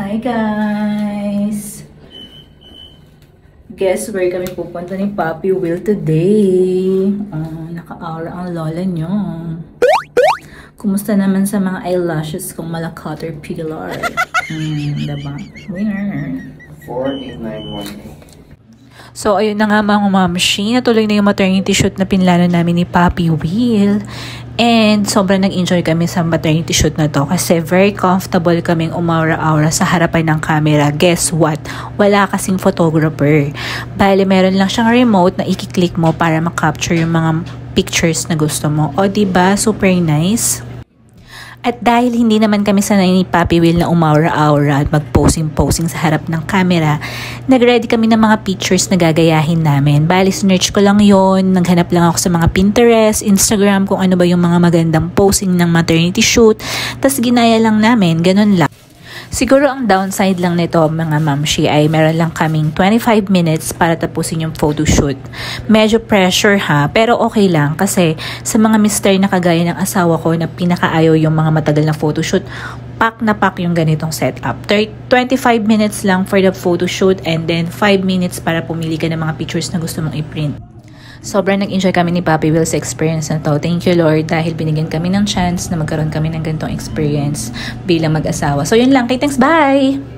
Hi guys! Guess where kami pupunta ni Papi Will today? Naka-aura ang lola nyo. Kumusta naman sa mga eyelashes kong mala caterpillar? Diba? Winner! 48918. So, ayun na nga mga mamshi. Natuloy na yung maternity shoot na pinlano namin ni Papi Will. And sobrang nag-enjoy kami sa maternity shoot na to kasi very comfortable kaming umaura-aura sa harapan ng camera. Guess what? Wala kasing photographer. Bale, meron lang siyang remote na i-click mo para makapture yung mga pictures na gusto mo. O, diba? Super nice. At dahil hindi naman kami sanay ni Papi Will na umaura-aura at mag-posing-posing sa harap ng camera, nag-ready kami ng mga pictures na gagayahin namin. Bali, search ko lang yon, naghanap lang ako sa mga Pinterest, Instagram, kung ano ba yung mga magandang posing ng maternity shoot. Tas ginaya lang namin, ganun lang. Siguro ang downside lang nito mga mamshi ay meron lang kaming 25 minutes para tapusin yung photoshoot. Medyo pressure ha, pero okay lang kasi sa mga mister na kagaya ng asawa ko na pinakaayaw yung mga matagal na photoshoot, pack na pack yung ganitong setup. 25 minutes lang for the photoshoot and then 5 minutes para pumili ka ng mga pictures na gusto mong i-print. Sobrang nag-enjoy kami ni Papi Will sa experience na to. Thank you Lord dahil binigyan kami ng chance na magkaroon kami ng ganitong experience bilang mag-asawa. So yun lang. Okay, thanks. Bye!